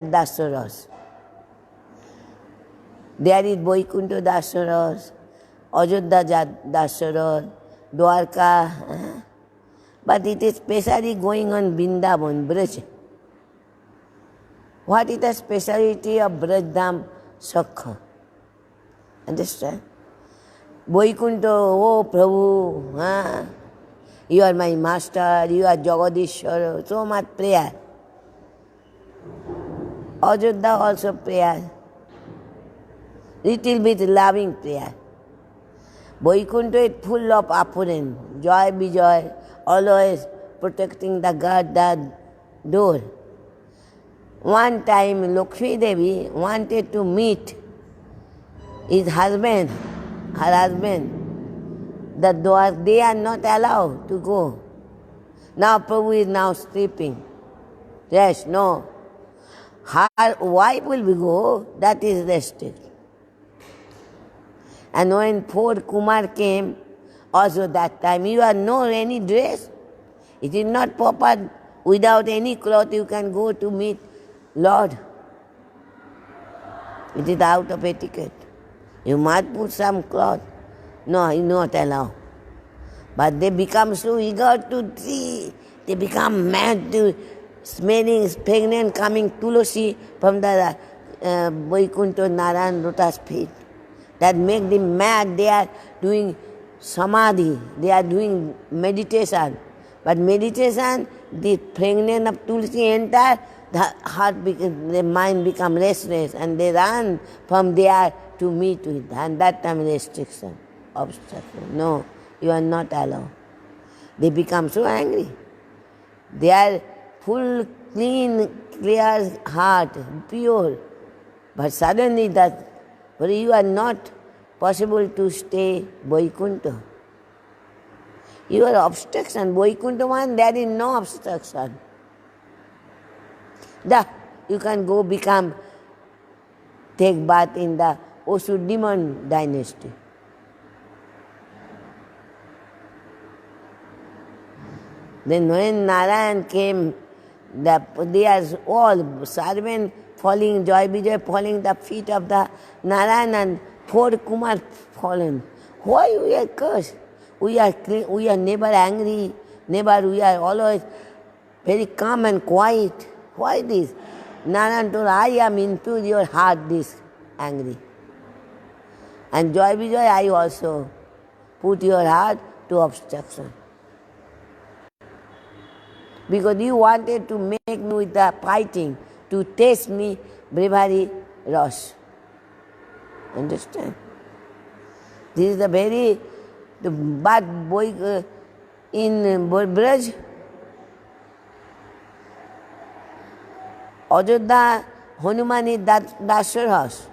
Dasaras. There is Vaikuntha Dasaras, Ajodhya Dasaras, Dwarka, but it is specially going on Vrindavan, Braj. What is the speciality of Brajdham Sakha? Understand? Vaikuntha, oh Prabhu, you are my master, you are Jagadishwara, so much prayer. Ajodhya also prayer. Little bit loving prayer. Vaikuntha is full of opulence, joy, vijay, always protecting the guard, the door. One time Lakshmi Devi wanted to meet his husband, her husband. The door, they are not allowed to go. Now Prabhu is now sleeping. Yes, no. Her wife will be go, that is restricted. And when fourth Kumar came, also that time, you have no any dress. It is not proper. Without any cloth you can go to meet Lord. It is out of etiquette. You must put some cloth. No, you not allow. But they become so eager to see. They become mad to smelling pregnant coming Tulasi from the Vaikuntha Narayan Lotus feet. That make them mad. They are doing samadhi. They are doing meditation. But meditation, the pregnant of Tulsi enter, the heart, the mind become restless, and they run from there to meet with. And that time restriction, obstruction. No, you are not allowed. They become so angry. They are full, clean, clear heart, pure. But suddenly that, but you are not possible to stay Vaikuntha. You are obstruction. Vaikuntha one, there is no obstruction. You can go become, take bath in the Asur demon dynasty. Then when Narayan came, they are all servants falling, Joy Vijay falling the feet of the Narayan, and four Kumar fallen. Why we are cursed? We are never angry, we are always very calm and quiet. Why this? Narayan told, I am into your heart this angry. And Joy Vijay, I also put your heart to obstruction. Because you wanted to make me with the fighting, to taste me bravery rush. Understand? This is the very, but boy in Braj, Ajodhya, Hanuman is Dasaras,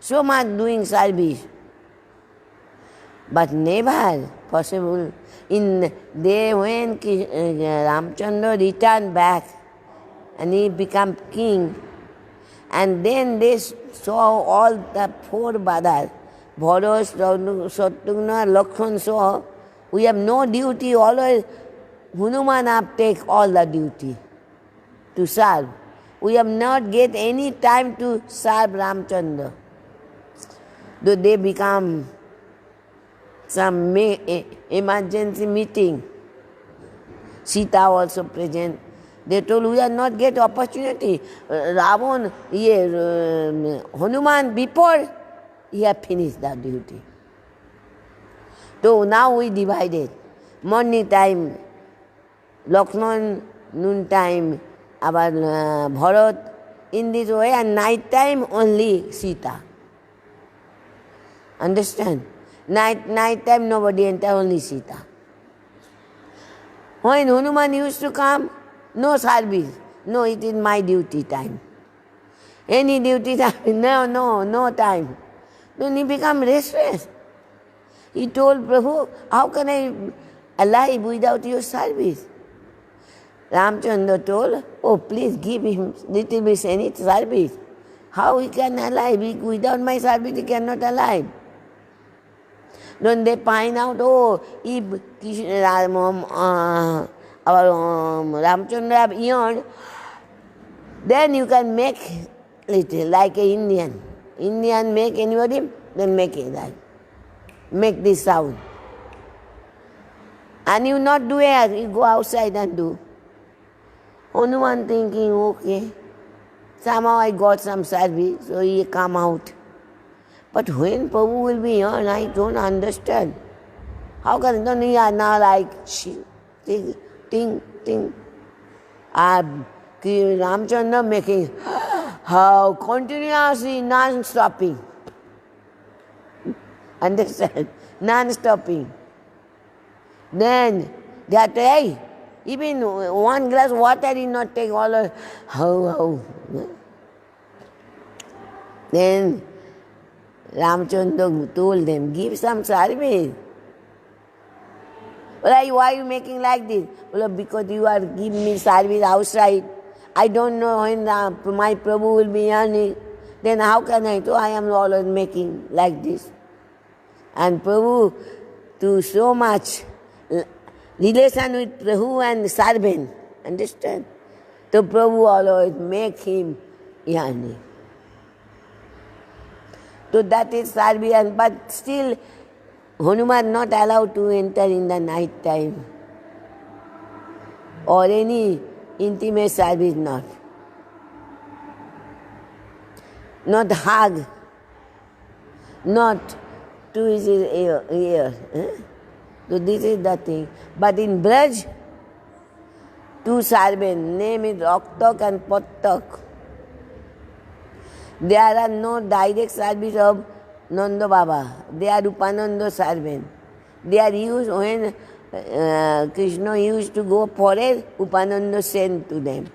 so much doing service, but never possible. In day when Ramchandra returned back and he became king, and then they saw all the four brothers, Bharat, Shatrugna, Lakshman saw, we have no duty, always Hanuman have take all the duty to serve. We have not get any time to serve Ramchandra. Though they become some emergency meeting, Sita also present. They told, we are not get opportunity. Ravan, Hanuman, before he have finished that duty. So now we divided. Morning time, Lakshman, noon time, our Bharat, in this way, and night time only Sita. Understand? Night time nobody enter, only Sita. When Hanuman used to come, no service. No, it is my duty time. Any duty time, no time. Then he become restless. He told Prabhu, how can I alive without your service? Ramchandra told, oh please give him little bit any service. How he can alive? Without my service he cannot alive. Then they find out, oh, if our Ramchandra have earned Then you can make little, like a Indian. Indian make anybody, then make it that. Make this sound. And you not do it, you go outside and do. Only one thinking, okay, somehow I got some service, so he come out. But when Prabhu will be here, I don't understand. How can don't he are now like ting, ting, ting. Ramchandra making how continuously non-stopping. Understand? Non-stopping. Then they are hey, even one glass water did not take all of how. Then Ramchandra told them, give some service. Well, why are you making like this? Well, because you are giving me service outside. I don't know when my Prabhu will be earning. Then how can I? So I am always making like this. And Prabhu, to so much relation with Prabhu and servant, understand? So Prabhu always make him earning. So that is service, but still Hanuman not allowed to enter in the night time or any intimate service, not hug, not to his ear. So this is the thing. But in Braj, two servants, name is Raktak and Pattak. There are no direct service of Nanda Baba. They are Upananda servants. They are used when Krishna used to go forest, Upananda sent to them.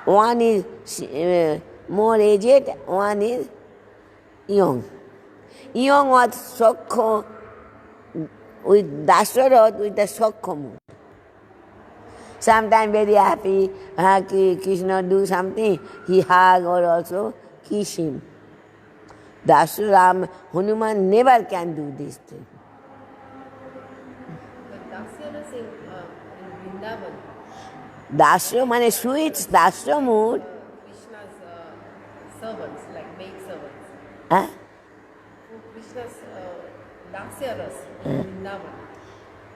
One is more aged, one is young. Young was Sakha with Dasarath with the Sakha mood. Sometimes very happy, Krishna do something, he hug or also kiss him. Dasharam, Hanuman never can do this thing. Dasya in Vrindavan. Dasya means sweets, Dasya mood. Krishna's servants, like maid servants. Huh? Krishna's Dasya Ras in Vrindavan.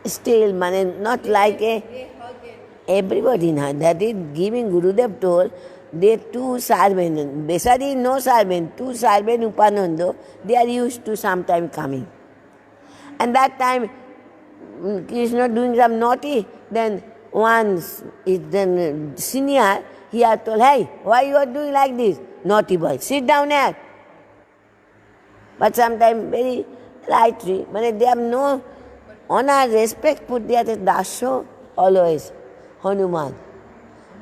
Still, not like They hug it. everybody. That is giving Gurudev told, they two servants, Besari no servant, two servants Upananda, they are used to sometime coming. And that time, Krishna doing some naughty, then one is then senior, he had told, hey, why you are doing like this? Naughty boy, sit down here. But sometimes very lightly, but they have no honor, respect, put there as Dasya always, Hanuman.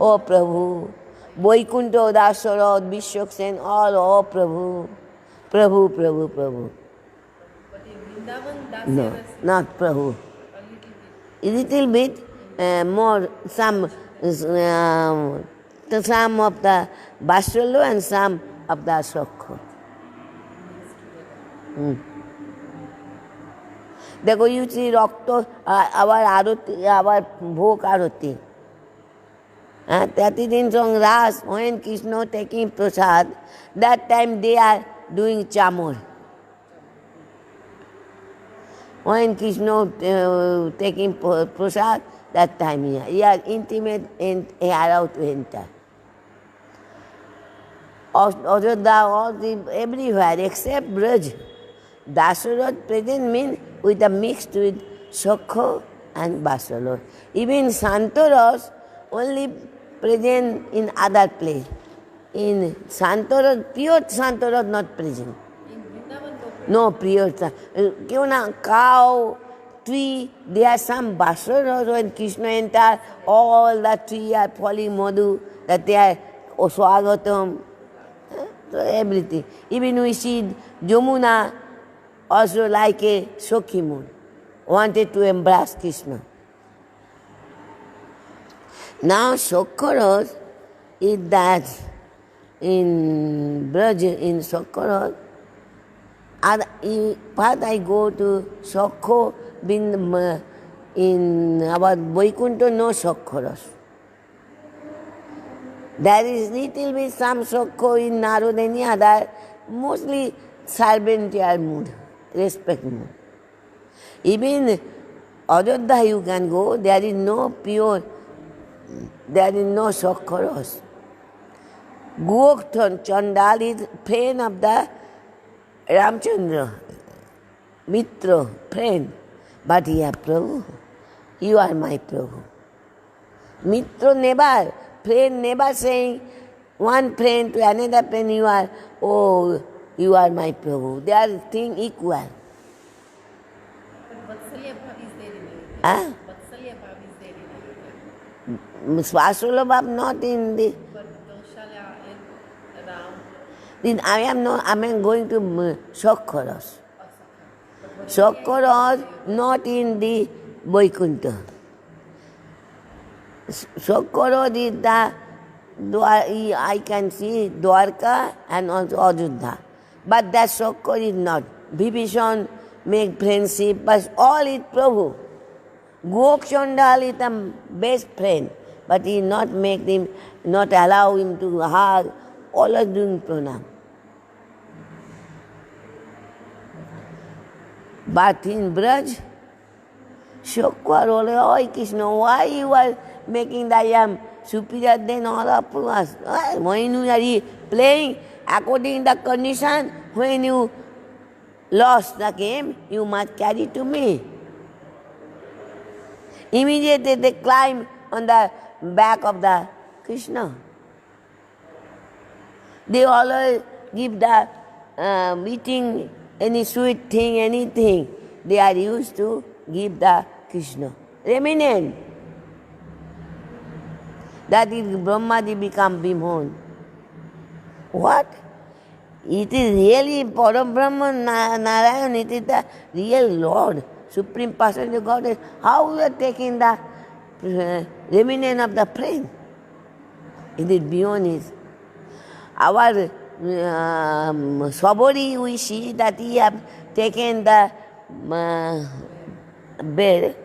Oh Prabhu, Vaikuntha, Dasarath, Vishwaksen, all, oh Prabhu, Prabhu, Prabhu, Prabhu. But in Vrindavan, Dasya No, Ras not Prabhu. a little bit. A little bit more, some of the Basralo and some of the Sakha. देखो you see Rakta, our Arati, our Bhog Arati. That is in song Ras, when Krishna taking prasad, that time they are doing chamor. When Krishna taking prasad, that time he are intimate and he are allowed to enter. Ajodha, all the everywhere except Braj. Dasarath present means with a mixed with Sakha and Basalo. Even Santoras only present in other place. In Santoras, pure Santoras not present. In Vrindavan, No pure क्यों ना cow, tree, there are some Basaras when Krishna enter, all the tree are falling madhu, that they are Swagatam, so everything. Even we see Jamuna also like a Sokhi moon, wanted to embrace Krishna. Now Sakharas is that in Braj, in Sakharas, first I go to Sakha, in our Vaikuntha no Sakharas. There is little bit some Sokho in Narodanya, that mostly servantiyar mood, respect mood. Even Ajodhya you can go, there is no pure, there is no Sokhoros. Gokthon Chandal is friend of the Ramchandra, Mitra, friend. But here, Prabhu, you are my Prabhu. Mitra never, friend never saying one friend to another friend, you are, oh, you are my Prabhu. They are thing equal. But Vatsalya Bhav is there in it. Huh? Vatsalya Bhav is there in it. Swasula Bhav not in the. But Kaushalya and Ram Then I am going to Sokhoros. or Sakha. Sokhoros not in the Vaikuntha. Sokhoros is the, I can see Dwarka and also Ajodhya. But that Sokhor is not. Vibhishan make friendship, but all is Prabhu. Gokchandal is the best friend, but he not make him, not allow him to hug, always doing pranam. But in Braj, Shokwar, oh Krishna, why you are making the I am superior than all of us? When you are playing according to the condition, when you lost the game, you must carry to me. Immediately they climb on the back of the Krishna. They always give the eating any sweet thing, anything. They are used to give the Krishna. Remnant. That is Brahmaji become Bhimon. What? It is really Param Brahman, Narayan, it is the real Lord, Supreme Personality of Godhead. How we are taking the remnant of the friend? It is beyond his. Our Swabori, we see that he have taken the bed,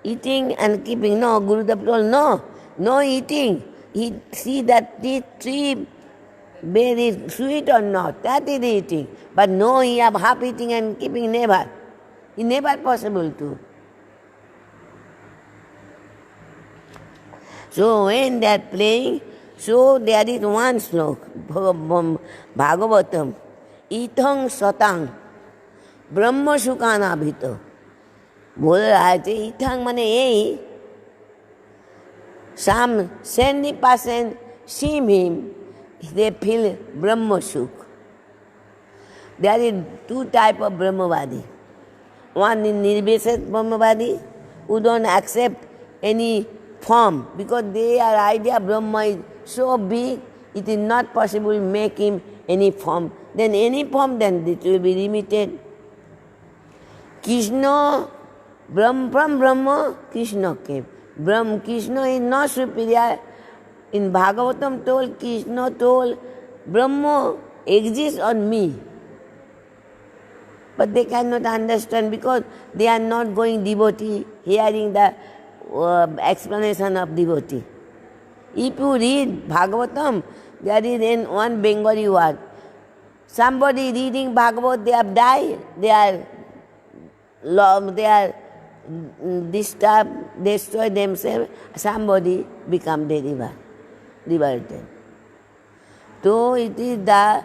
eating and keeping. No, Gurudev told, no eating. He see that this tree bed is sweet or not, that is eating. But no, he have half eating and keeping, never. It never possible to. So when they are playing, so there is one slok, Bhagavatam, Ithang Satang, Brahma Sukana Bhito. बोल रहा है इथंग माने यही some 70% see him, they feel Brahma Sukh. There is two types of Brahmavadi. One is Nirvishek Brahmavadi, who don't accept any form, because their idea Brahma is so big, it is not possible to make him any form. Then any form, then it will be limited. Krishna, from Brahma, Krishna came. Krishna is not superior. In Bhagavatam told, Krishna told, Brahma exists on me. But they cannot understand because they are not going devotee, hearing the explanation of devotee. If you read Bhagavatam, there is in one Bengali word. Somebody reading Bhagavad, they have died, they are disturbed, destroy themselves, somebody become diverted. So it is the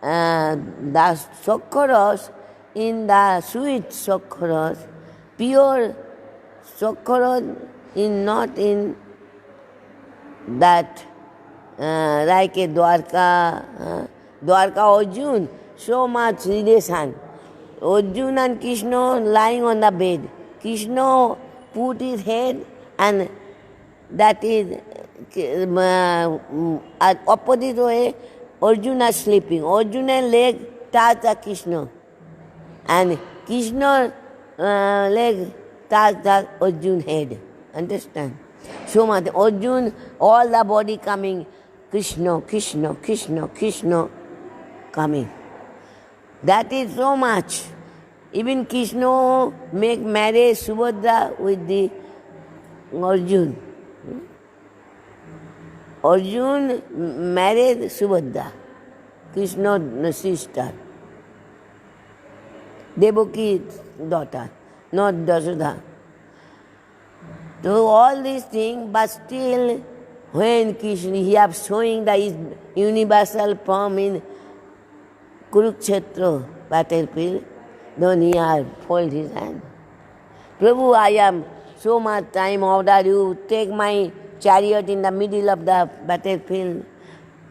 Sokhoros, in the sweet Sokhoros, pure Sokhoros is not in that like a Dwarka Arjun, so much relation. Arjuna and Krishna lying on the bed. Krishna put his head and that is at opposite way, Arjuna sleeping. Arjuna leg touch the Krishna and Krishna leg touch the Arjuna head. Understand? So much. Arjuna, all the body coming, Krishna, Krishna, Krishna, Krishna coming. That is so much. Even Krishna make marriage Subhadra with the Arjuna. Arjun married Subhadra, Krishna's sister, Devaki's daughter, not Dasudha. So all these things, but still when Krishna, he is showing the universal form in Kurukshetra battlefield, then he has folded his hand. Prabhu, I am so much time order you, take my chariot in the middle of the battlefield.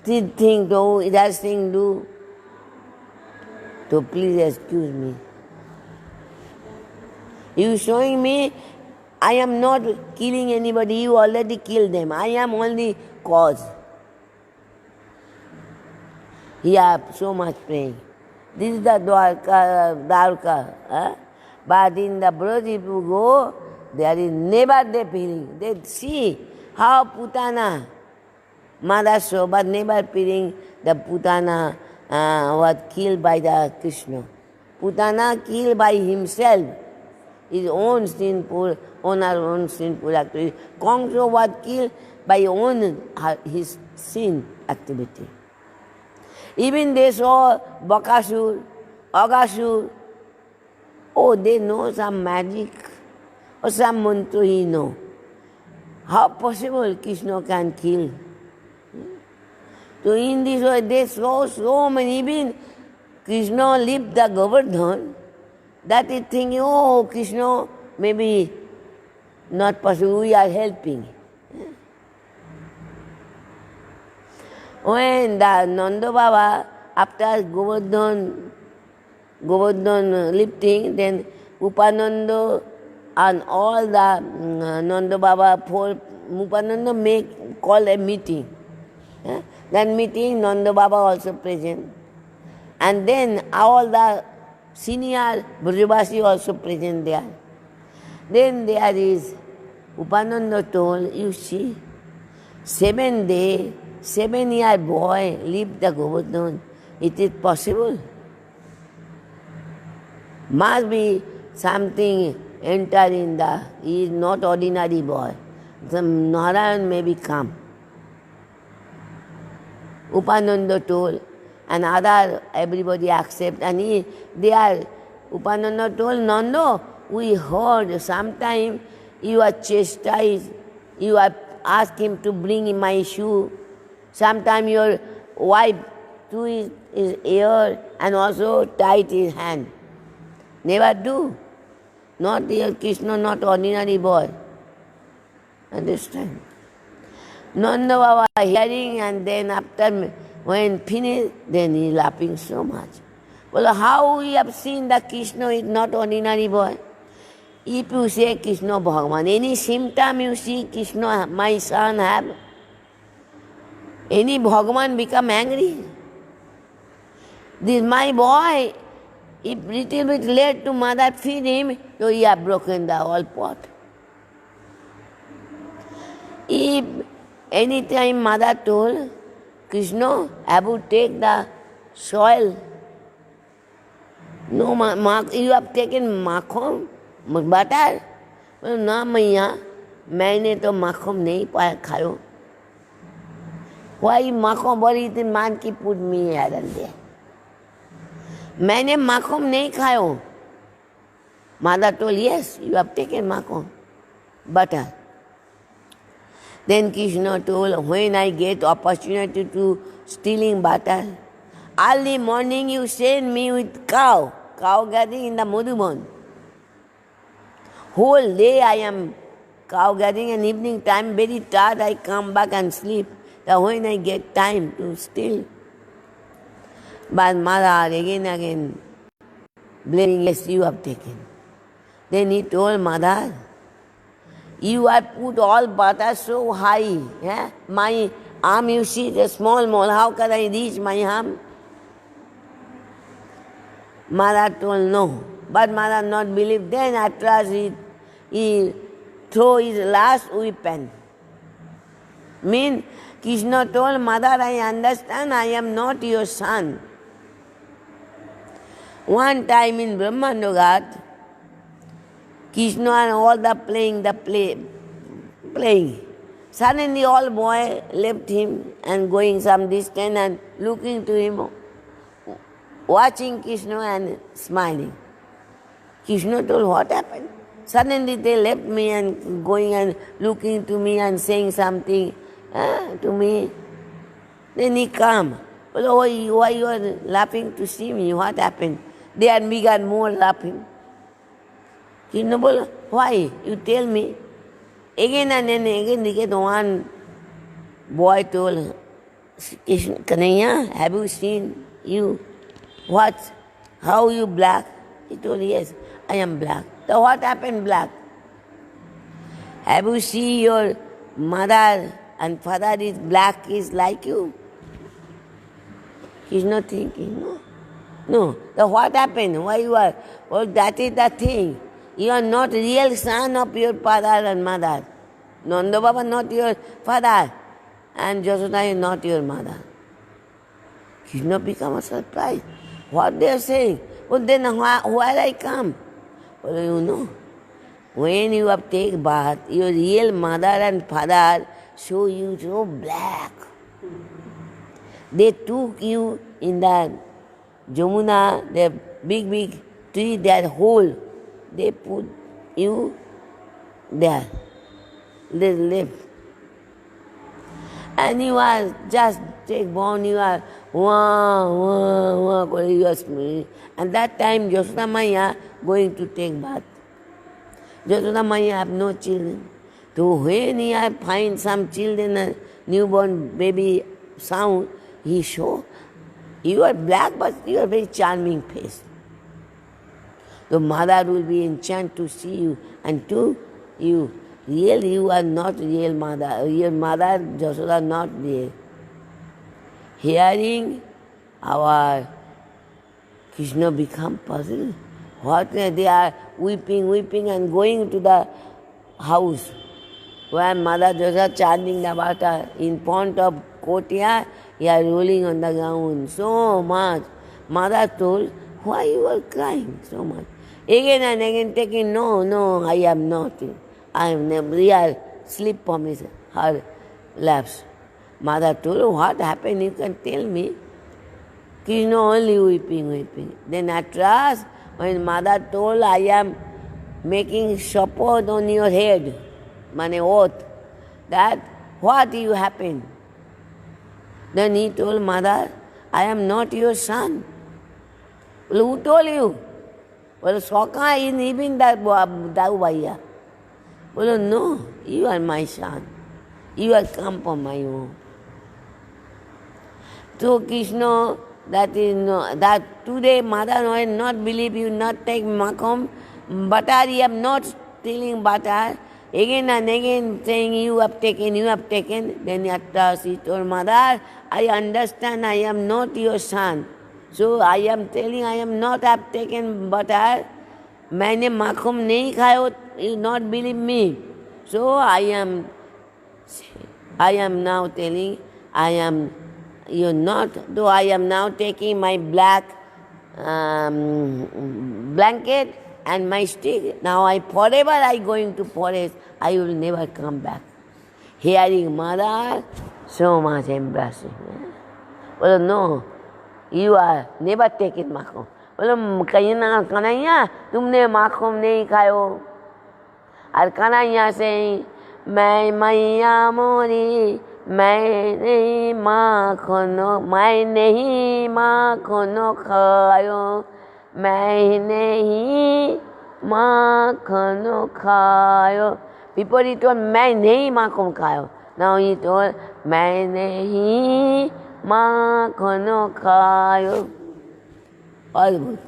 This thing do, that thing do. So please excuse me. You showing me I am not killing anybody, you already killed them. I am only cause. Here so much praying. This is the Dwarka. But in the Braj, if you go, there is never the feeling. They see how Putana, Mother saw, but never feeling the Putana was killed by the Krishna. Putana killed by himself, his own sinful, on her own sinful activity. Kongso was killed by his sin activity. Even they saw Bakasur, Agasur. Oh, they know some magic or some mantra he know. How possible Krishna can kill? So in this way they saw so many, even Krishna left the Govardhan, that is thinking, oh, Krishna maybe not possible, we are helping. When the Nanda Baba, after Govardhan lifting, then Upananda and all the Nanda Baba, Upananda call a meeting. That meeting, Nanda Baba also present. And then all the senior Brajavasi also present there. Then there is, Upananda told, you see, 7-year boy leave the Govardhan. It is possible. Must be something enter in the, he is not ordinary boy. Some Narayan may come. Upananda told, and other, everybody accept, and Upananda told, Nanda, we heard sometime you are chastised, you are asked him to bring in my shoe. Sometime your wife to his ear and also tied his hand. Never do. Not dear Krishna, not ordinary boy. Understand? Nanda Baba hearing, and then after when finished, then he laughing so much. Well, how we have seen that Krishna is not ordinary boy? If you say Krishna Bhagavan, any symptom you see Krishna, my son have, any Bhagavan become angry. This my boy, if little bit late to mother feed him, so he have broken the whole pot. If any time mother told, Krishna, have you take the soil? No, you have taken makhon, butter? No, Maya, मैंने तो माखन नहीं पाया खायो. Why makhon body the man की put me here and there? मैंने माखन नहीं खायो. Mother told, yes, you have taken makhon, butter. Then Krishna told, when I get opportunity to stealing butter, early morning you send me with cow gathering in the Madhuban. Whole day I am cow gathering, and evening time very tired, I come back and sleep. Then when I get time to steal. But mother again blaming, yes, you have taken. Then he told mother, you have put all butter so high. Yeah? My arm, you see, the small, how can I reach my arm? Mother told no. But mother not believe. Then at last he threw his last weapon. Mean, Krishna told mother, I understand, I am not your son. One time in Brahmandogat, Krishna and all the playing. Suddenly all boy left him and going some distance and looking to him, watching Krishna and smiling. Krishna told, what happened? Suddenly they left me and going and looking to me and saying something to me. Then he come. Well, why you are laughing to see me? What happened? They had begun more laughing. Krishna told, why? You tell me. Again and then again, they get one boy told, Krishna, Kanhaiya, have you seen you? What? How you black? He told, yes, I am black. So what happened black? Have you seen your mother and father is black, is like you? He's not thinking, no. No. So what happened? Why you are? Well, that is the thing. You are not real son of your father and mother. Nanda Baba not your father. And Jasoda is not your mother. Krishna become a surprise. What they are saying? Well, then where I come? Well, you know, when you have taken bath, your real mother and father show you so black. They took you in that Jamuna, the big tree, that hole. They put you there. They left. And you are just take born, you are you are smiling. And that time Jasoda Maya going to take bath. Jasoda Maya have no children. So when he find some children, a newborn baby sound, he show, you are black but you are very charming face. The mother will be enchanted to see you and to you. Really, you are not real mother. Your mother, Jasoda, not real. Hearing our Krishna become puzzled. What they are weeping and going to the house where Mother Jasoda chanting the water in front of courtyard, he are rolling on the ground so much. Mother told, why you are crying so much? Again and again taking, no, I am not. I am never real sleep from her laps. Mother told, what happened? You can tell me. Krishna only weeping. Then at last, when mother told, I am making support on your head, mane oath, that what you happened? Then he told mother, I am not your son. Well, who told you? Well, Soka is even that Daubaya. Well, no, you are my son. You have come from my home. So Krishna, that is no, that today mother will not believe you, not take makham, butter, you have not stealing butter. Again and again saying you have taken. Then at last he told mother, I understand I am not your son. So I am telling I am not have taken butter. मैंने माखूम नहीं खाया, you not believe me. So I am now telling, I am, you not, though I am now taking my black blanket and my stick. Now forever I going to forest, I will never come back. Hearing mother, so much embarrassing. Well, no, you are never taken makhum. बोलो कन्हैया तुमने माखूम नहीं खायो। और कन्हैया से मैं मैया मोरी मैं नहीं माखन खायो, मैं नहीं माखन खायो। विपरीत तो मैं नहीं माखन खायो। Now he told मैं नहीं माखन खायो। All good.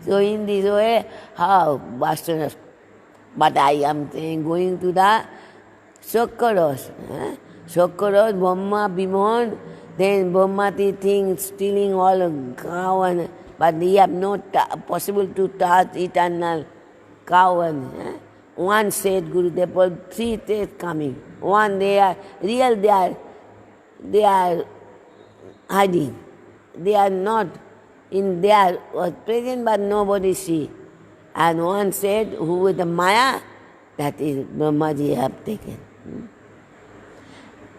So in this way, how Bastard, but I am saying going to the Sokaros. Sokaros, Brahma, Bhimon, then Brahmati things, stealing all cow and but they have no possible to touch eternal cow and one said Gurudev, 3 days coming. One they are real, they are hiding. They are not in there was present but nobody see. And one said, who with the Maya, that is Brahmaji have taken.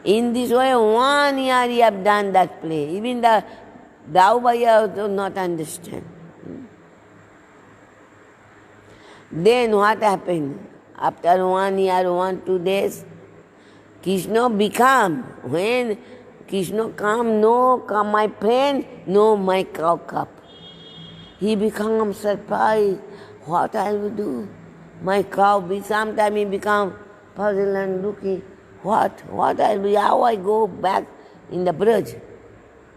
In this way, 1 year he have done that play. Even the Daubaya also not understand. Then what happened? After 1 year, 2 days, Krishna become, when Krishna come, no, come my friend, no, my cow cup. He becomes surprised. What I will do? My cow, sometime he become puzzled and looking. What I will do? How I go back in the Braj?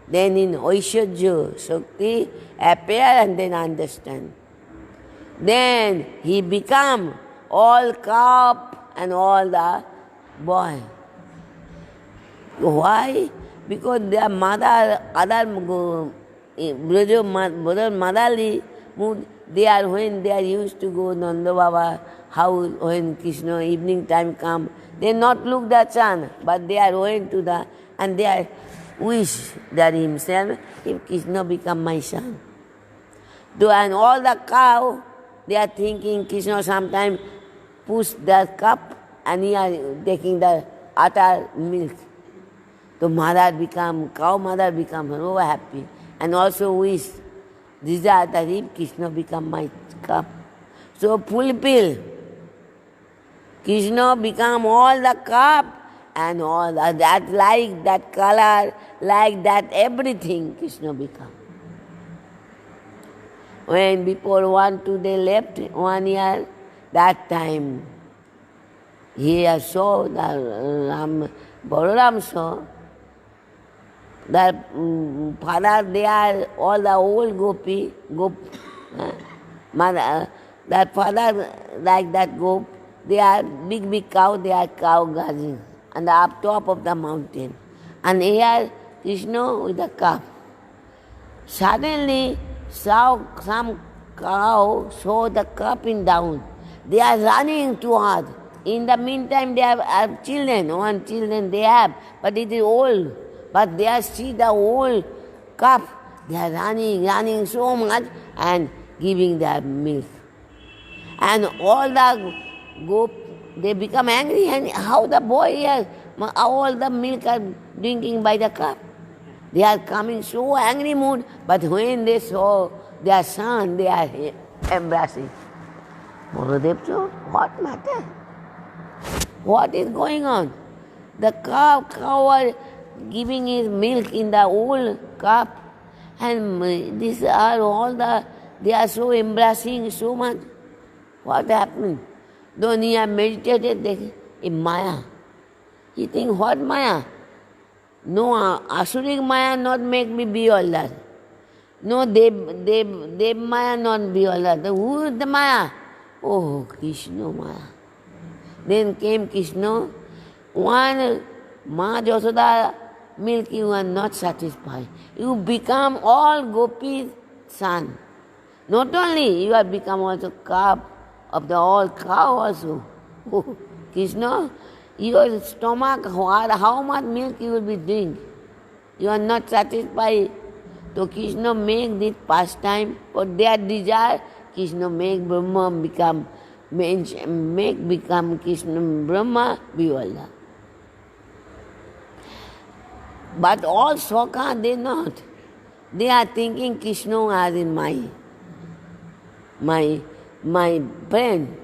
Then in Aishwarya, Shakti appear and then understand. Then he become all cup and all the boy. Why? Because their mother, other brother Madali, they are when they are used to go Nanda Baba house when Krishna evening time come, they not look the sun, but they are going to the, and they are wish that himself, if Krishna become my son. And all the cow, they are thinking Krishna sometime push the cup and he are taking the utter milk. So cow mother become so happy and also wish, desire that if Krishna become my cup. So fulfill. Krishna become all the cup and all that like that color, like that everything Krishna become. When before 1, 2 days left, 1 year, that time he saw the Balaram saw that father, they are all the old mother, that father like that gop, they are big cow, they are cow grazing and up top of the mountain. And here Krishna with the cup. Suddenly some cow saw the cup in down. They are running too hard. In the meantime they have children, 1 children they have, but it is old. But they see the old cup, they are running so much and giving their milk. And all the goat, they become angry, and how the boy here, all the milk are drinking by the cup. They are coming so angry mood, but when they saw their son, they are embracing. Baladev said, what matter? What is going on? The cow are giving his milk in the old cup, and these are all they are so embracing so much. What happened? Though he have meditated in Maya, he think, what Maya? No, Asuric Maya not make me be all that. No, Dev Maya not be all that. Who is the Maya? Oh, Krishna Maya. Then came Krishna. One Ma Jasoda milk you are not satisfied. You become all Gopi's son. Not only you have become also cup of the all cow also. Oh, Krishna, your stomach, how much milk you will be drink? You are not satisfied. So Krishna make this pastime for their desire. Krishna make Brahma become Krishna Brahma Bivala. But all Soka, they not. They are thinking Krishna as in my friend.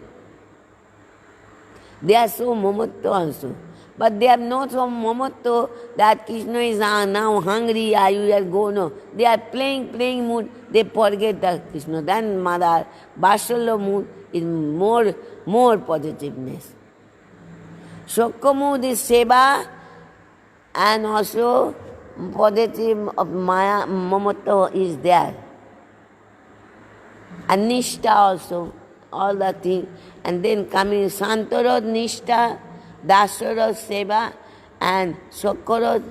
They are so momatto also. But they have not so momatto that Krishna is now hungry, you are go, no. They are playing mood, they forget the Krishna. Then Mother, Vatsala mood is more positiveness. Shokka mood is seva, and also positive of Maya, momatto is there. And Nishta also, all the things. And then coming Santarod Nishta, Dasarod Seva, and Sokorod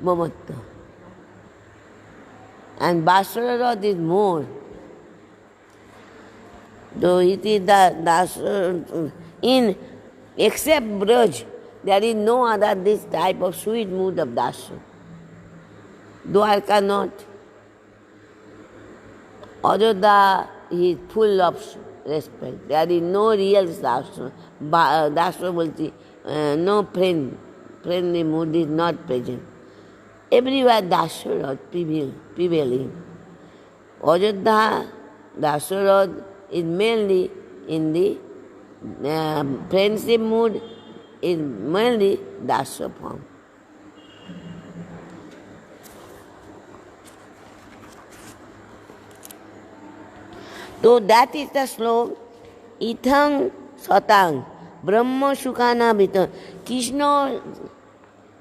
Momatto. And Basarod is more. Though it is the in except Braj, there is no other this type of sweet mood of Dasa. Dwarka not. Ajodha is full of respect. There is no real Dasa. Dasa bolti, no friend. friendly mood is not present. Everywhere Dasarod prevailing. Ajodhya, Dasarod is mainly in the friendship mood, is mainly Dasya form. So that is the slok. Ithang satang Brahma Sukana Bhitan. Krishna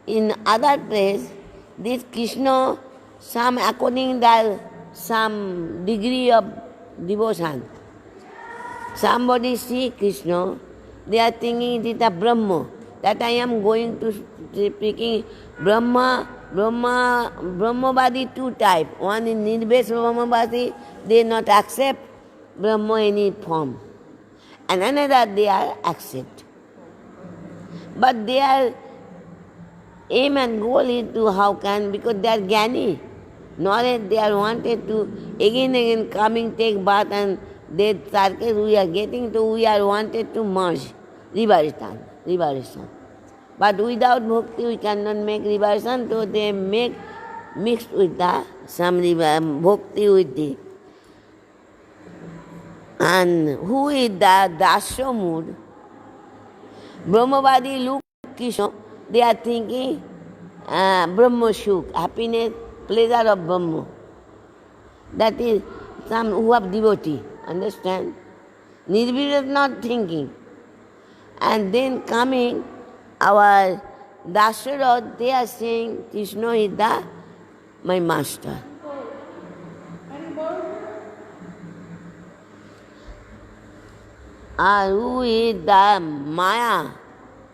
in other place, this Krishna, some according to some degree of devotion. Somebody see Krishna, they are thinking it is a Brahma. That I am going to speaking Brahmavadi two type. One is Nirvesh Brahmavadi, they not accept Brahma any form. And another they are accept. But their aim and goal is to how can, because they are jnani. Knowledge they are wanted to again coming, take bath and they circus we are getting to, we are wanted to merge, reversion. But without bhakti we cannot make reversion, so they make mixed with the some bhakti with the. And who is the Dasya mood? Brahmavadi look Krishna, they are thinking Brahma Suk, happiness, pleasure of Brahma. That is some who have devotee, understand? Nirvira is not thinking. And then coming our Dasarod, they are saying Krishna is my master. Who is the Maya,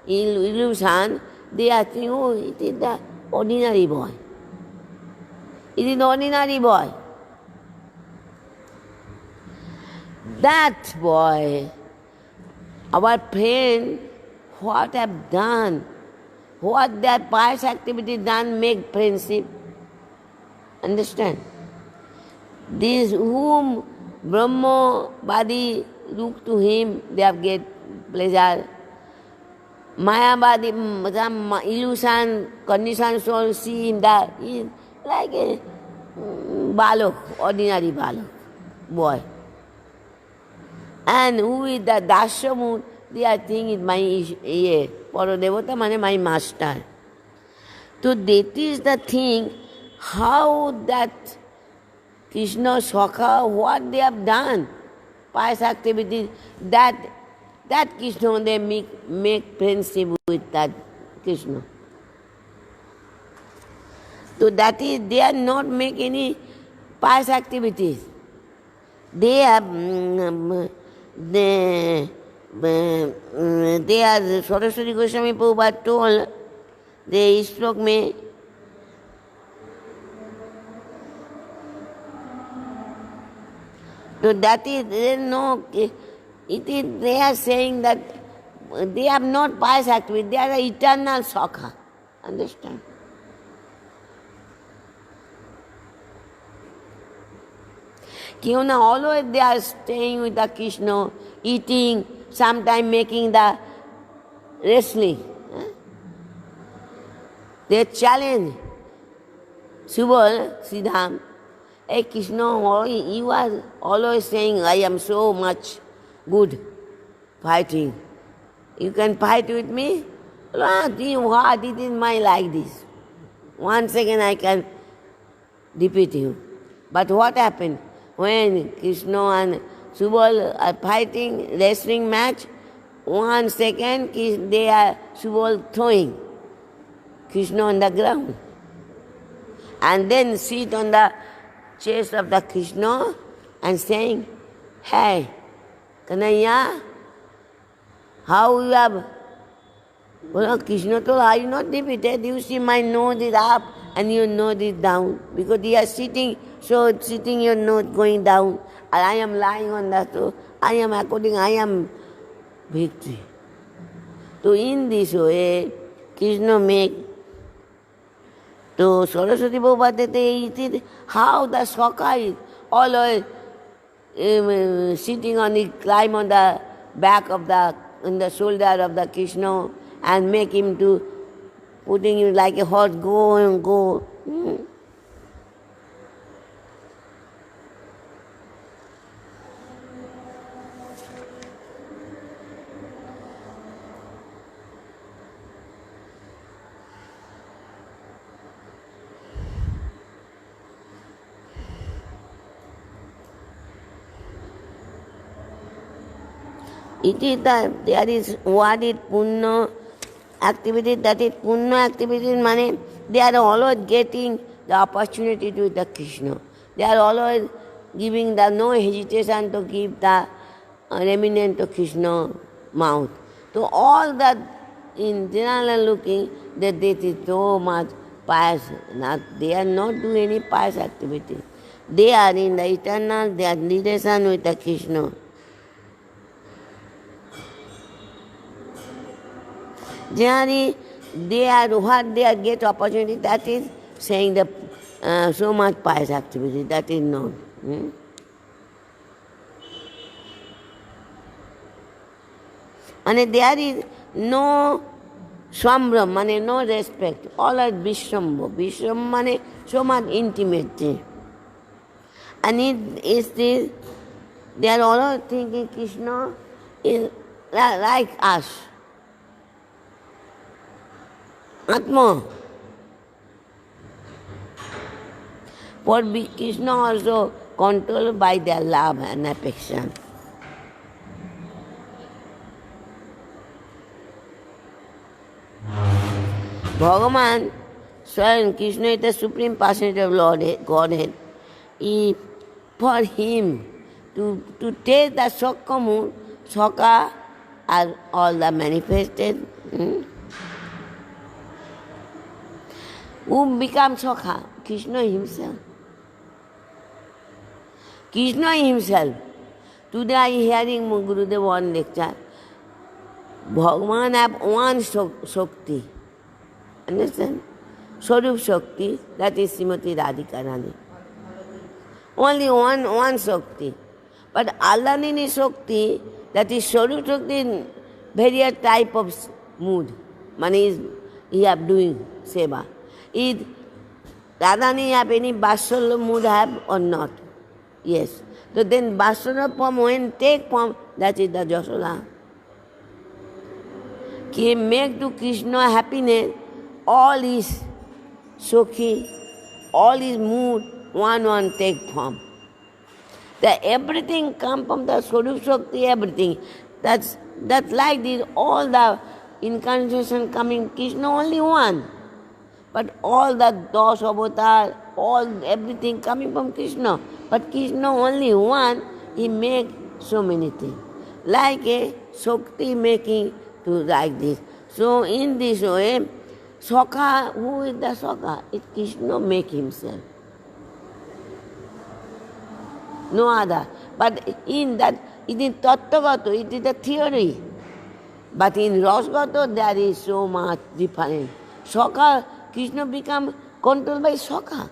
illusion, they are thinking, oh, it is the ordinary boy. It is the ordinary boy. That boy, our friend, what have done, what their pious activity done, make friendship. Understand? These whom Brahma body look to him, they have get pleasure. Mayavadi, some illusion, conditioned soul see him that he is like a balok, ordinary balok, boy. And who is the Dasya mood, they are thinking is my Paradevata mane my master. So that is the thing, how that Krishna Sakha, what they have done, pious activities, that Krishna, they make friendship with that Krishna. So that is, they are not make any pious activities. They are, Saraswati Goswami Prabhupada told, the slok mein, so that is, they are saying that they have not pious activity, they are the eternal Sakha. Understand? Kyun always they are staying with the Krishna, eating, sometimes making the wrestling. They challenge Subal, Siddham. Hey Krishna, you are always saying, I am so much good fighting. You can fight with me? What? It is my like this. 1 second I can defeat you. But what happened? When Krishna and Subal are fighting, wrestling match, 1 second they are Subal throwing Krishna on the ground. And then sit on the chest of the Krishna and saying, hey, Kanhaiya, how you have? Well, Krishna told, are you not defeated? You see my nose is up and your nose is down. Because you are sitting, so sitting your nose going down. And I am lying on that, so I am victory. So in this way, Krishna make. So Saraswati Prabhupada, how the Sakha is always sitting on the, climb on the back of the, on the shoulder of the Krishna and make him to putting you like a horse, go and go. It is there is what is punya activity, that is punya activity, meaning they are always getting the opportunity to the Krishna. They are always giving the no hesitation to give the remnant to Krishna mouth. So all that in general looking that this is so much pious. They are not doing any pious activity. They are in the eternal, they are relation with the Krishna. Generally, they are what they are get opportunity, that is saying the so much pious activity, that is not. And there is no swambram, means no respect. All are Vishrambo. Vishram means so much intimacy. And it is this, they are all thinking Krishna is like us. Atma. For Krishna also controlled by their love and affection. Bhagavan, Swayan Krishna is the supreme personality of Godhead. For him to take the Shokha mood, Shokha are all the manifested. Who becomes Shokha? Krishna himself. Krishna himself. Today I hearing Gurudev one lecture. Bhagavan have one Shakti. Understand? Swarup Shakti, that is Srimati Radhika Rani. Only one Shakti. But Allanini Shakti, that is Swarup Shakti, various type of mood. Means he have doing seva. Is Radhani have any Vatsala mood have or not? Yes. So then Vatsala form, when take form, that is the Jasoda. He make to Krishna happiness, all his Sukhi, all his mood, one take form. That everything come from the Swarup Shakti, everything. That's like this, all the incarnation coming, Krishna only one. But all the Dos avatar, everything coming from Krishna. But Krishna only one, he make so many things. Like a Shakti making to like this. So in this way, Shokha, who is the Shokha? It's Krishna make himself. No other. But in that, it is Tattvagato, it is the theory. But in Rasagato, there is so much different. Shokha, Krishna become controlled by Shokha.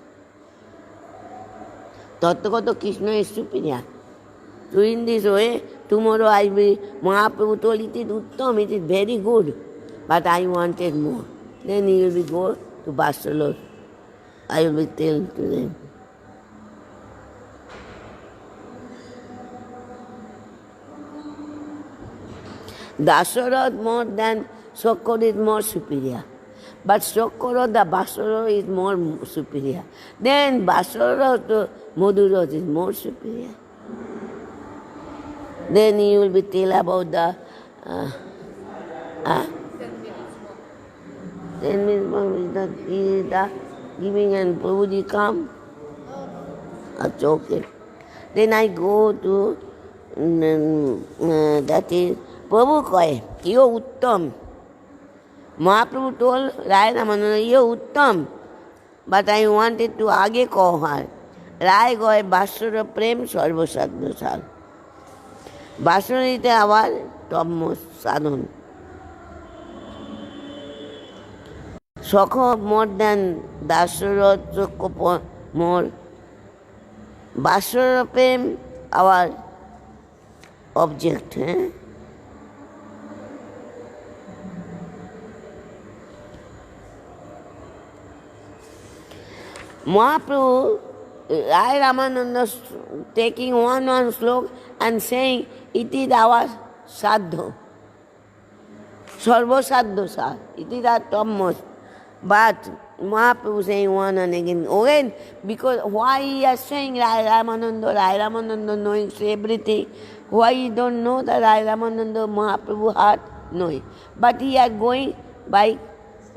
Tattvagato Krishna is superior. So in this way, tomorrow I will, Mahaprabhu told it is Uttam, it is very good. But I wanted more. Then he will be go to Vatsala. I will be tell to them. Dasarath more than Shokha is more superior. But Shokha, the Vatsala is more superior. Then Vatsala to Madhura is more superior. Then you will be tell about the 10 minutes more is the giving and Prabhuji come. That's okay. Then I go to that is Prabhu koi, yo uttam. Mahaprabhu told Rai Ramananda, yo uttam. But I wanted to aage call her. Rai goy Vasura prem sarva sadhana sal. Vasura is our topmost sadhana. Shokha more than Dasarath, more. Vasura prem our object. Mahaprabhu, Rai Ramananda taking one slok and saying, it is our sadho. Sarva sadho sa. It is our topmost. But Mahaprabhu saying one and again, because why he is saying Rai Ramananda knowing everything. Why he don't know that Rai Ramananda Mahaprabhu heart? No. But he is going by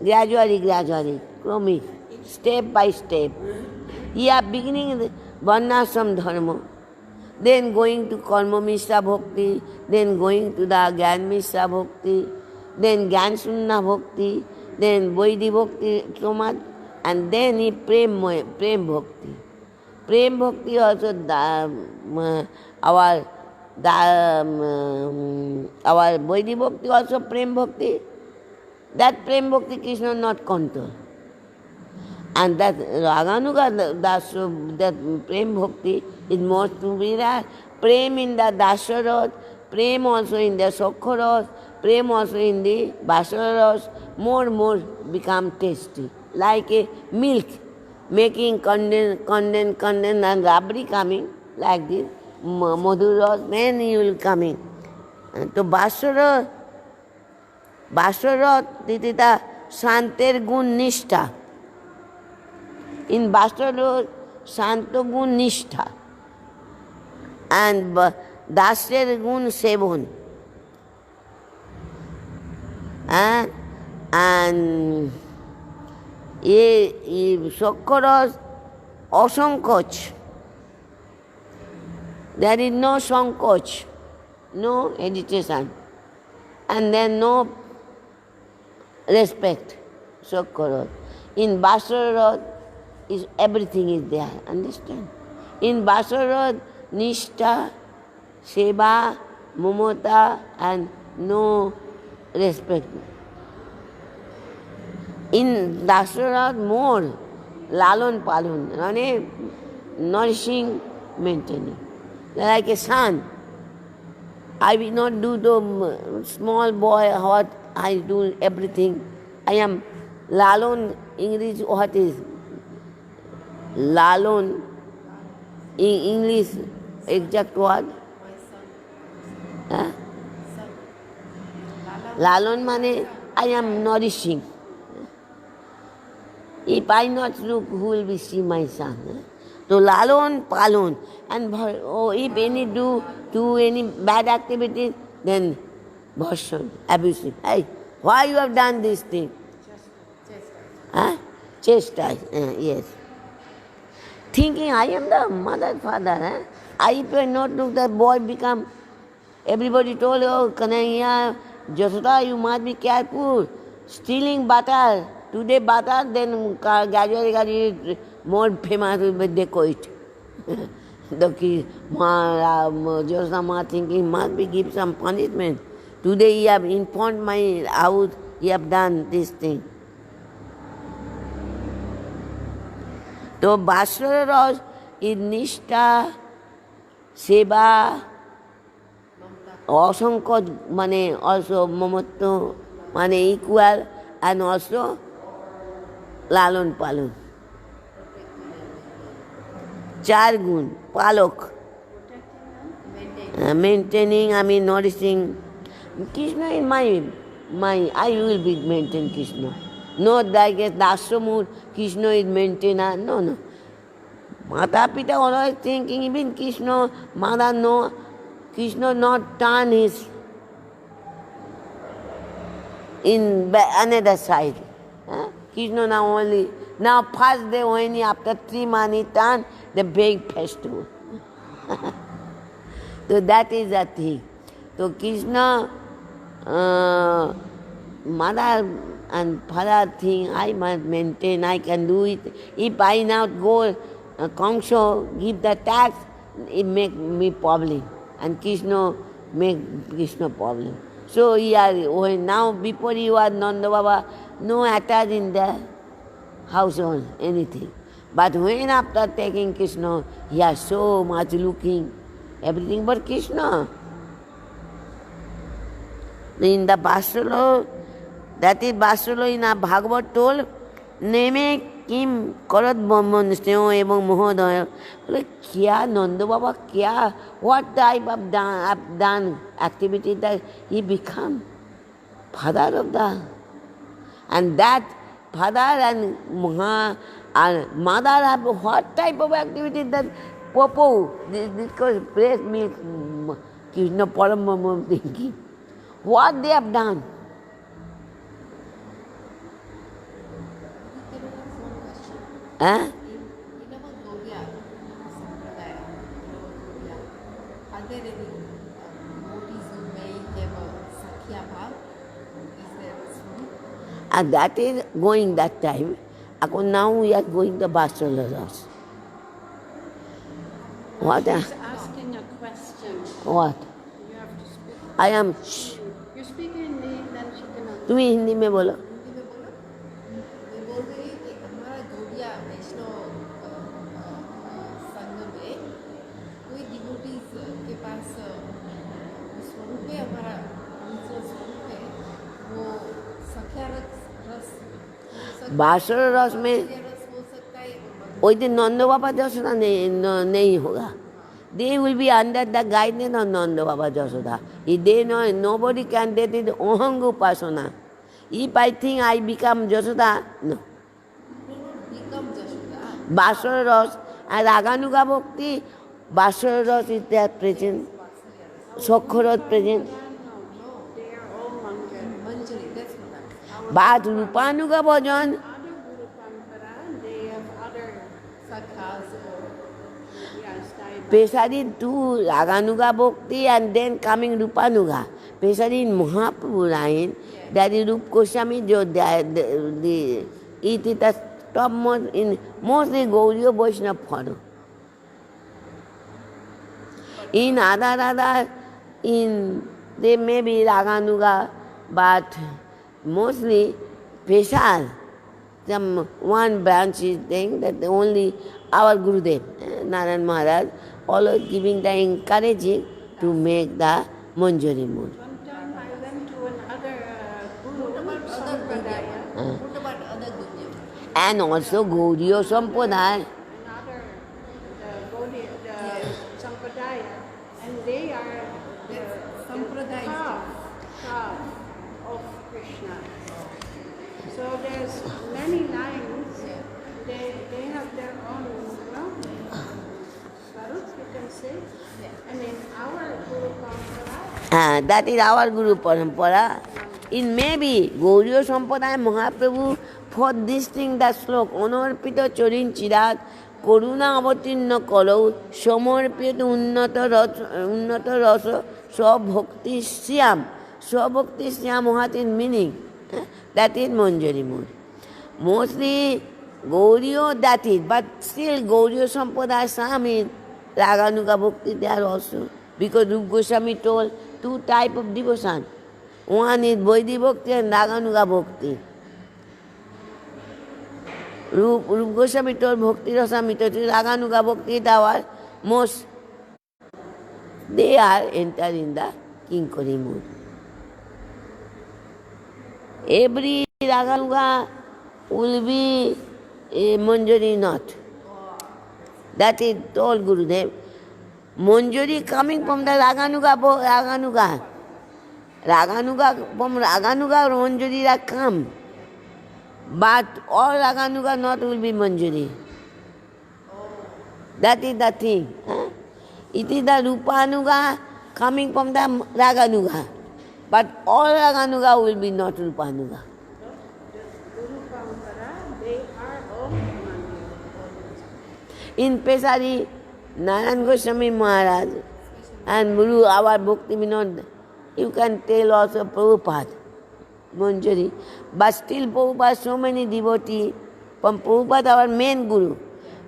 gradually, chronic, step by step. He is beginning the Varnashram Dharma, then going to Karma Mishra Bhakti, then going to the Gyan Mishra Bhakti, then Gyan Sunna Bhakti, then Vaidhi Bhakti so much, and then he Prem Bhakti. Prem Bhakti also our Vaidhi Bhakti also Prem Bhakti. That Prem Bhakti Krishna not control. And that Raganuga, that Prem Bhakti is more to be that. Prem in the Dasharat, Prem also in the Sokharas, Prem also in the Vasaras, more become tasty. Like a milk, making condense and rabri coming, like this, Madhuras, then you will coming. To Vasarat, this is the Santer Gun Nishtha. In Vasarat, Santo Gun Nishtha. And Dasher Gun Sevon. And Sokharas Asankoch. There is no Sankoch, no hesitation, and then no respect. Sokharas. In Vasarat, everything is there, understand? In Vasarat, Nishtha, Seva, Mamata, and no respect. In Dasarat, more Lalon Palon, nourishing, maintaining. Like a son. I will not do the small boy what I do everything. I am Lalon, English, what is Lalon in English, exact word? Huh? Lalon means I am nourishing. If I not look, who will be see my son? So Lalon, Palon. And if any do any bad activities, then Bharshan, abusive. Hey, why you have done this thing? Chastise, yes. Thinking I am the mother, father. If I not look, that boy become, everybody told, oh, Kanhaiya, Jasoda, you must be careful. Stealing butter. Today butter, then gradually more famous with the coit. The Jasoda Ma thinking must be give some punishment. Today he have informed my house, he have done this thing. So Vasaras is Nishtha, Seva, Asanko mane also Mamatto mane equal, and also Lalon Palon. Char gun, Palok. Maintaining, nourishing. Krishna in my I will be maintain Krishna. Not like a Dasamur, Krishna is maintainer. No. Mata Pita always thinking, even Krishna, Mother no, Krishna not turn his in another side. Krishna now first day when after 3 months he turn, the big festival. So that is the thing. So Krishna, mother and father thing, I must maintain, I can do it. If I now go, Kamsa give the tax, it make me problem. And Krishna make Krishna problem. So now before you are Nanda Baba, no attach in the household, anything. But when after taking Krishna, he has so much looking, everything but Krishna. In the Vasala, that is Vasala in a Bhagavad told, Neme किम करत ब्रह्मण स्नेह एवं महोदय बोले क्या नंद बाबा क्या what type of done activity that he become father of the and that father and mother have what type of activity that Popo this breast milk Krishna Paramama thinking what they have done. Huh? In our Gaudiya Sampradaya, are there any devotees who may have a Sakhya Bhav? Is there a swami? And that is going that time. Now we are going to Basalaras. What? She's asking a question. What? You have to speak. I am. Shh. You speak Hindi, then she cannot. तुम हिंदी में बोलो. हिंदी में बोलो मैं बोल रही हूँ कि हमारा गौड़िया वैष्णव संघ में कोई डिवोटीज के पास स्वरूप है हमारा दूसरा स्वरूप है वो सख्या रस बासर रस में सख्या रस हो सकता है वही दिन नंद बाबा जसोदा नहीं होगा. They will be under the guidance of Nanda Baba Jasoda. If they know, nobody can get it Ohang Upasana. If I think I become Jasoda, no. become Jashoda. Basara Ras and Raganuga Bhakti, Basara Ras is there present. Sokharat present. No, they are all Manjari. Manjari, that's what But Rupanuga Bhajan, Other Guru Parampara, they have other Sakhas or style. Pesari to Raganuga Bhakti and then coming Rupanuga. Pesari in Mahaprabhu line, that is Rup Goswami, it is the topmost in mostly Gauriya Vaishnava follow. In other, they may be Raganuga, but mostly Pesar. Some one branch is saying that only our Gurudev, Narayan Maharaj, always giving the encouraging to make the Manjari mood. One time I went to another Guru Sampradaya, what about other Gaudiya? And also Gauriya Sampradaya. another the Sampradaya, and they are the Sampradaya. half of Krishna. So there's many lines. They have their own, Swarup, you can say. And in our Guru Parampara, That is our Guru Parampara. It may be Gauriya Sampradaya Mahaprabhu for this thing that slok, Anarpita Chorin Chirat, Koruna Avatirna Kalau, Samarpita Unnata Rasa, Swabhakti Syam. Swabhakti Syam what is meaning? That is Manjari mood. Mostly Gauriya that is, but still Gauriya Sampradaya some is Raganuga Bhakti there also. Because Rup Goswami told two type of devotion. One is Vaidhi Bhakti and Raganuga Bhakti. Rup Goswami told Bhakti Rasamrita, Raganuga Bhakti is our most, they are entered in the Kinkari mood. Every Raganuga will be a Manjari not. That is told Gurudev. Manjari coming from the Raganuga. From Raganuga, Manjari will come. But all Raganuga not will be Manjari. That is the thing. It is the Rupanuga coming from the Raganuga. But all Raganuga will be not Rupanuga. Guru Parampara, they are all Manjari. In Pesari, Narayan Goswami Maharaj and Guru, our Bhakti Vinod, you can tell also Prabhupada, Manjari. But still Prabhupada, so many devotees, from Prabhupada our main Guru.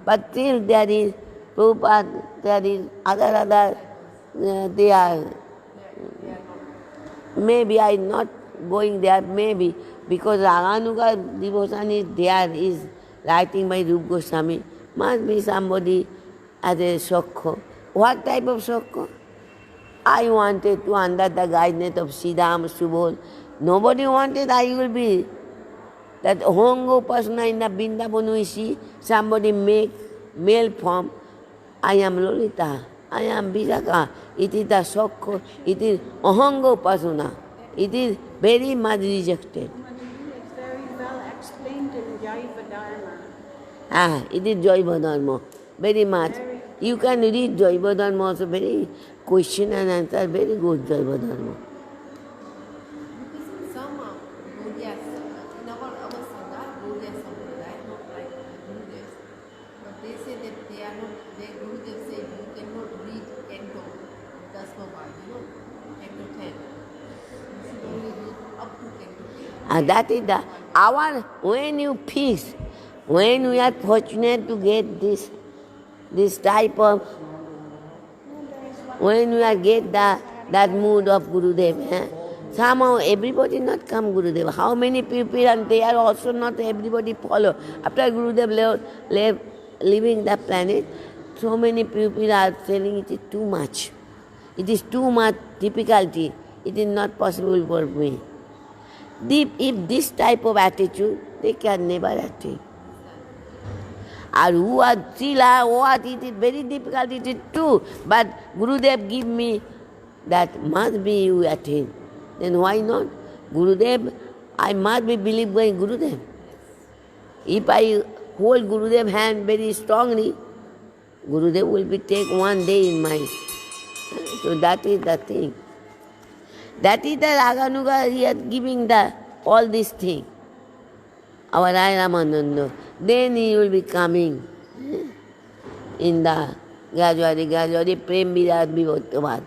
But still there is Prabhupada, there is other, they are, maybe I am not going there, maybe, because Raganuga devotion is there, is writing by Rup Goswami. Must be somebody as a Shokho. What type of Shokho? I wanted to under the guidance of Siddham, Subodh. Nobody wanted I will be that Hongo Pasuna in the Vrindavan we see somebody make male form, I am Lolita, I am Visakha, it is the Sokho, it is Ahongo Pasuna. It is very much rejected. It's very well explained in Jaiva Dharma. It is Jaiva Dharma, very much. You can read Jaiva Dharma also, very question and answer, very good Jaiva Dharma. Because in some Gaudiya, in our Sangha, Gaudiya Sampradaya, not like Gurudevs, but they say that they are not, their Gurudev say you cannot read Canto, Dasmabad, Canto 10. You should only read up to Canto 10. And that is the our when you fix, when we are fortunate to get this type of, when we are get that mood of Gurudev, somehow everybody not come Gurudev. How many people and they are also not everybody follow. After Gurudev left leaving the planet, so many people are saying it is too much. It is too much difficulty. It is not possible for me. If this type of attitude, they can never attain. And who are Sila, what it is very difficult, it is true. But Gurudev give me that must be you attain. Then why not? Gurudev, I must be believed by Gurudev. If I hold Gurudev hand very strongly, Gurudev will be take one day in mind. So that is the thing. That is the Raganuga, he is giving all these things. Our Rai Ramananda. Then he will be coming in the gradually Prem Virat Vibhottavad.